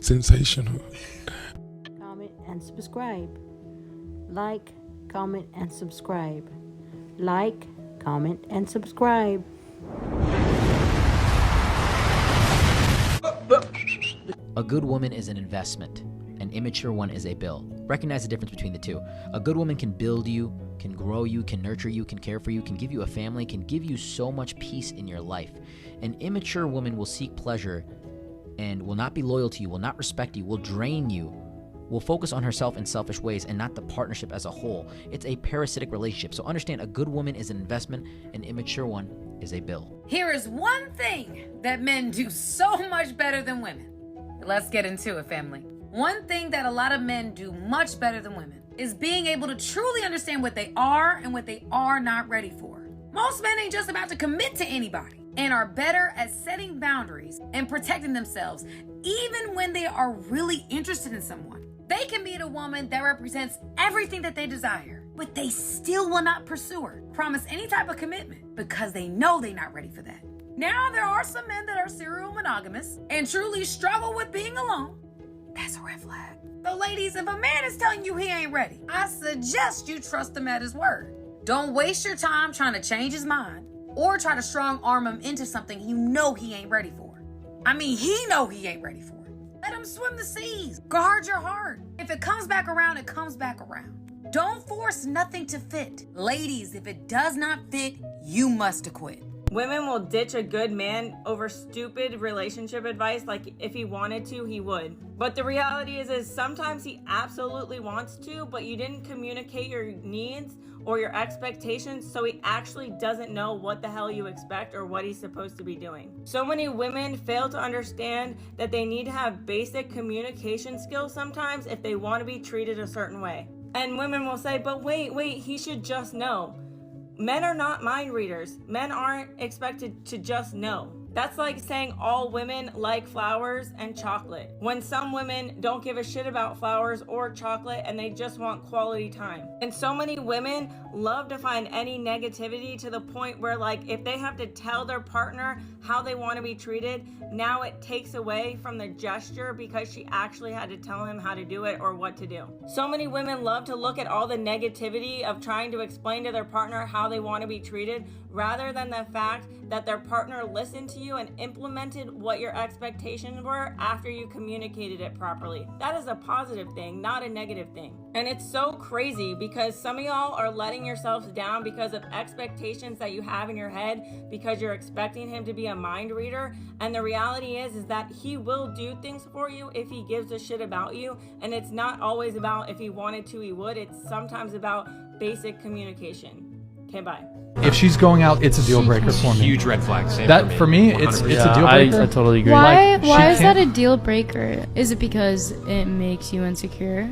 Sensational. Comment and subscribe. Like, comment, and subscribe. Like, comment, and subscribe. A good woman is an investment. An immature one is a bill. Recognize the difference between the two. A good woman can build you, can grow you, can nurture you, can care for you, can give you a family, can give you so much peace in your life. An immature woman will seek pleasure and will not be loyal to you, will not respect you, will drain you, will focus on herself in selfish ways and not the partnership as a whole. It's a parasitic relationship. So understand, a good woman is an investment, an immature one is a bill. Here is one thing that men do so much better than women. Let's get into it, family. One thing that a lot of men do much better than women is being able to truly understand what they are and what they are not ready for. Most men ain't just about to commit to anybody and are better at setting boundaries and protecting themselves, even when they are really interested in someone. They can meet a woman that represents everything that they desire, but they still will not pursue her, promise any type of commitment because they know they're not ready for that. Now, there are some men that are serial monogamous and truly struggle with being alone. That's a red flag. So ladies, if a man is telling you he ain't ready, I suggest you trust him at his word. Don't waste your time trying to change his mind or try to strong arm him into something you know he ain't ready for. I mean, he know he ain't ready for it. Let him swim the seas. Guard your heart. If it comes back around, it comes back around. Don't force nothing to fit. Ladies, if it does not fit, you must acquit. Women will ditch a good man over stupid relationship advice, like if he wanted to, he would. But the reality is sometimes he absolutely wants to, but you didn't communicate your needs or your expectations, so he actually doesn't know what the hell you expect or what he's supposed to be doing. So many women fail to understand that they need to have basic communication skills sometimes if they want to be treated a certain way. And women will say, but wait, he should just know. Men are not mind readers. Men aren't expected to just know. That's like saying all women like flowers and chocolate, when some women don't give a shit about flowers or chocolate and they just want quality time. And so many women love to find any negativity to the point where, like, if they have to tell their partner how they want to be treated, now it takes away from the gesture because she actually had to tell him how to do it or what to do. So many women love to look at all the negativity of trying to explain to their partner how they want to be treated, rather than the fact that their partner listened to you and implemented what your expectations were after you communicated it properly. That is a positive thing, not a negative thing. And it's so crazy because some of y'all are letting yourselves down because of expectations that you have in your head because you're expecting him to be a mind reader. And the reality is that he will do things for you if he gives a shit about you. And it's not always about if he wanted to, he would. It's sometimes about basic communication. Okay, bye. If she's going out, it's a deal breaker for me. Huge red flag. Same That for me, it's a 100%. deal breaker. I totally agree. Why Like, is she that a can't- deal breaker? Is it because it makes you insecure?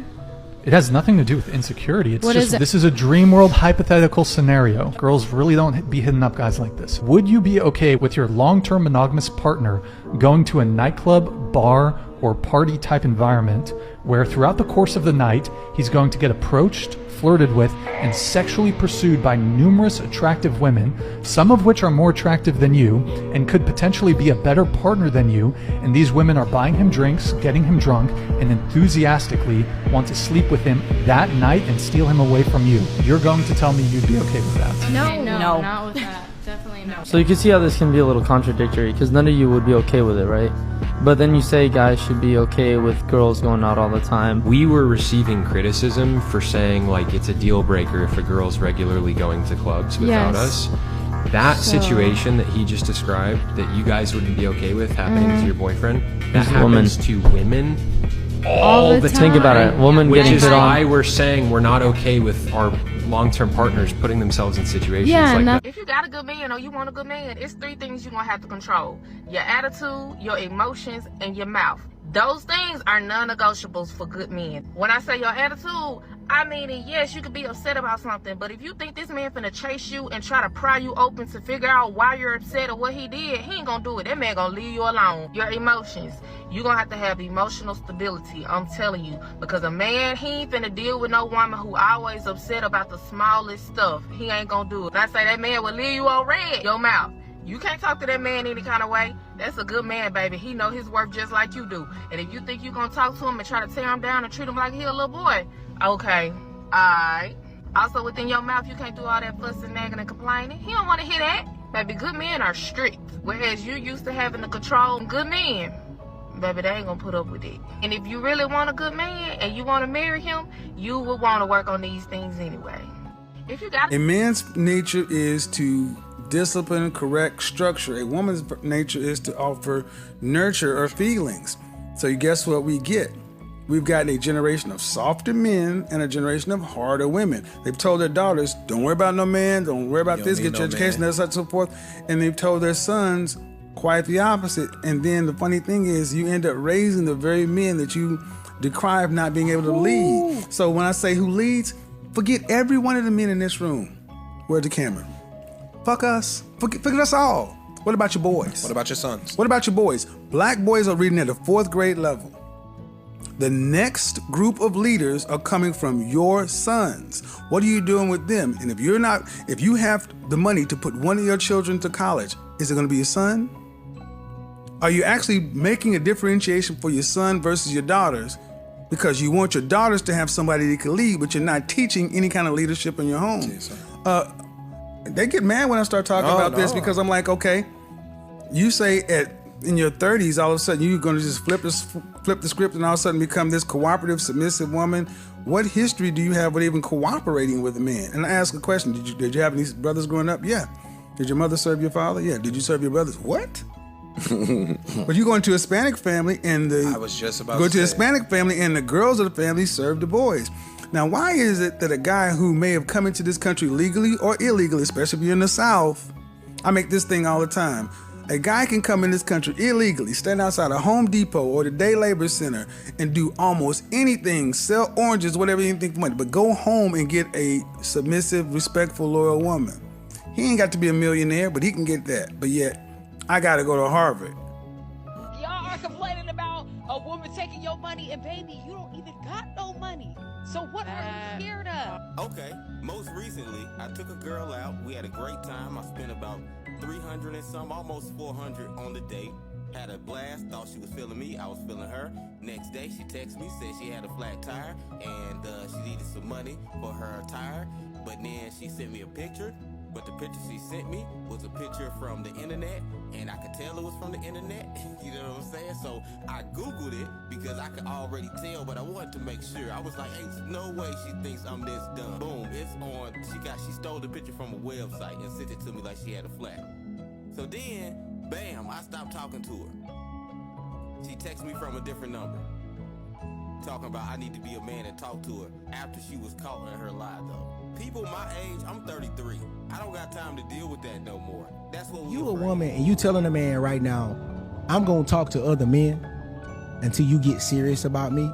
It has nothing to do with insecurity. It's What just is it? this is a dream world hypothetical scenario. Girls really don't be hitting up guys like this. Would you be okay with your long-term monogamous partner going to a nightclub, bar, or party type environment where throughout the course of the night he's going to get approached, flirted with, and sexually pursued by numerous attractive women, some of which are more attractive than you and could potentially be a better partner than you, and these women are buying him drinks, getting him drunk, and enthusiastically want to sleep with him that night and steal him away from you? You're going to tell me you'd be okay with that? No, not with that. Definitely not. So you can see how this can be a little contradictory, because none of you would be okay with it, right? But then you say guys should be okay with girls going out all the time. We were receiving criticism for saying, like, it's a deal breaker if a girl's regularly going to clubs without us. That situation that he just described, that you guys wouldn't be okay with happening to your boyfriend, that happens to women all the time. Think about it. Woman Which getting is hit why on. we're saying we're not okay with our long-term partners putting themselves in situations like that. If you got a good man or you want a good man, it's three things you're going to have to control: your attitude, your emotions, and your mouth. Those things are non-negotiables for good men. When I say your attitude, I mean, yes, you could be upset about something, but if you think this man finna chase you and try to pry you open to figure out why you're upset or what he did, he ain't gonna do it. That man gonna leave you alone. Your emotions, you're gonna have to have emotional stability, I'm telling you, because a man, he ain't finna deal with no woman who always upset about the smallest stuff. He ain't gonna do it. And I say that man will leave you on red, your mouth. You can't talk to that man any kind of way. That's a good man, baby. He know his worth just like you do. And if you think you're gonna talk to him and try to tear him down and treat him like he a little boy, okay, alright. Also, within your mouth, you can't do all that fussing, nagging, and complaining. He don't want to hear that. Baby, good men are strict. Whereas you used to having to control good men, baby, they ain't gonna put up with it. And if you really want a good man and you want to marry him, you will want to work on these things anyway. If you got a man's nature is to discipline, correct, structure. A woman's nature is to offer nurture or feelings. So guess what we get? We've gotten a generation of softer men and a generation of harder women. They've told their daughters, don't worry about no man, don't worry about this, get your education, and so forth. And they've told their sons quite the opposite. And then the funny thing is you end up raising the very men that you decry of not being able to lead. So when I say who leads, forget every one of the men in this room. Where's the camera? Fuck us. Forget us all. What about your boys? What about your sons? What about your boys? Black boys are reading at the 4th grade level. The next group of leaders are coming from your sons. What are you doing with them? And if you have the money to put one of your children to college, is it going to be your son? Are you actually making a differentiation for your son versus your daughters because you want your daughters to have somebody that can lead, but you're not teaching any kind of leadership in your home? They get mad when I start talking about this because I'm like, okay, you say in your 30s, all of a sudden you're going to just flip the script and all of a sudden become this cooperative, submissive woman. What history do you have with even cooperating with a man? And I ask a question, did you have any brothers growing up? Yeah. Did your mother serve your father? Yeah. Did you serve your brothers? What? But you go into a Hispanic family and the Hispanic family and the girls of the family serve the boys. Now, why is it that a guy who may have come into this country legally or illegally, especially if you're in the South, I make this thing all the time. A guy can come in this country illegally, stand outside a Home Depot or the Day Labor Center and do almost anything, sell oranges, whatever, anything for money, but go home and get a submissive, respectful, loyal woman. He ain't got to be a millionaire, but he can get that. But yet, I got to go to Harvard. Y'all are complaining about a woman taking your money, and baby, you don't even got no money. So what are you scared of? Okay, most recently, I took a girl out. We had a great time. I spent about 300 and some, almost 400 on the date. Had a blast, thought she was feeling me, I was feeling her. Next day, she texted me, said she had a flat tire, and she needed some money for her tire. But then she sent me a picture, but the picture she sent me was a picture from the internet, and I could tell it was from the internet, you know what I'm saying? So I Googled it, because I could already tell, but I wanted to make sure. I was like, ain't no way she thinks I'm this dumb. Boom, it's on, she stole the picture from a website and sent it to me like she had a flat. So then, bam, I stopped talking to her. She texted me from a different number, talking about I need to be a man and talk to her after she was caught in her lie, though. People my age, I'm 33. I don't got time to deal with that no more. That's what you a woman and you telling a man right now, I'm gonna talk to other men until you get serious about me.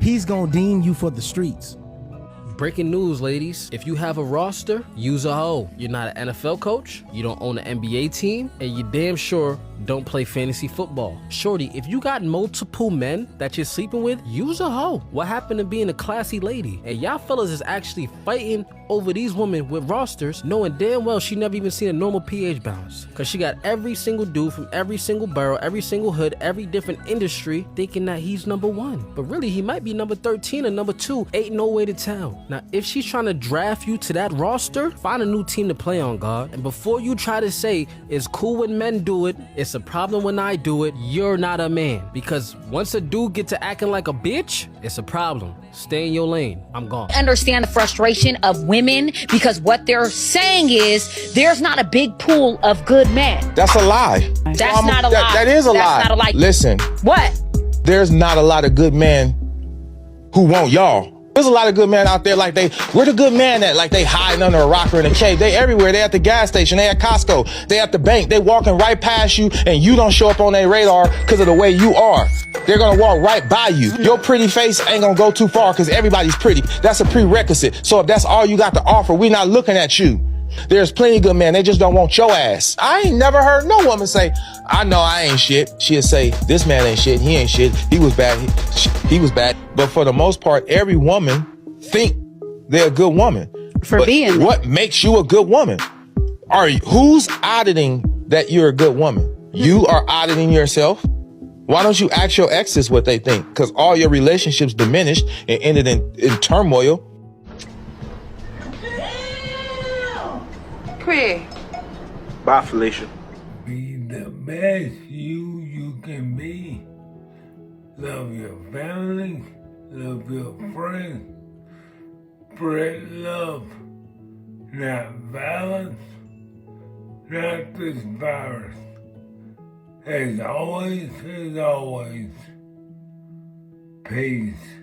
He's gonna deem you for the streets. Breaking news, ladies. If you have a roster, use a hoe. You're not an NFL coach, you don't own an NBA team, and you damn sure don't play fantasy football. Shorty, if you got multiple men that you're sleeping with, use a hoe. What happened to being a classy lady? And y'all fellas is actually fighting over these women with rosters, knowing damn well she never even seen a normal pH balance. Cause she got every single dude from every single borough, every single hood, every different industry, thinking that he's number one. But really, he might be number 13 or number 2. Ain't no way to tell. Now, if she's trying to draft you to that roster, find a new team to play on, God. And before you try to say, it's cool when men do it, it's a problem when I do it, you're not a man. Because once a dude gets to acting like a bitch, it's a problem. Stay in your lane. I'm gone. Understand the frustration of women, because what they're saying is there's not a big pool of good men. That's a lie. That's not a lie. That is a lie. That's not a lie. Listen. What? There's not a lot of good men who want y'all. There's a lot of good men out there like where the good man at? Like they hiding under a rock or in a cave. They everywhere. They at the gas station. They at Costco. They at the bank. They walking right past you and you don't show up on their radar because of the way you are. They're going to walk right by you. Your pretty face ain't going to go too far because everybody's pretty. That's a prerequisite. So if that's all you got to offer, we're not looking at you. There's plenty of good men. They just don't want your ass. I ain't never heard no woman say, I know I ain't shit. She'll say, this man ain't shit. He ain't shit. He was bad. He was bad. But for the most part, every woman think they're a good woman. But being what makes you a good woman? Who's auditing that you're a good woman? You are auditing yourself? Why don't you ask your exes what they think? Because all your relationships diminished and ended in turmoil. Chris. Bye, Felicia. Be the best you can be. Love your family, love your friends. Spread love, not violence, not this virus. As always, peace.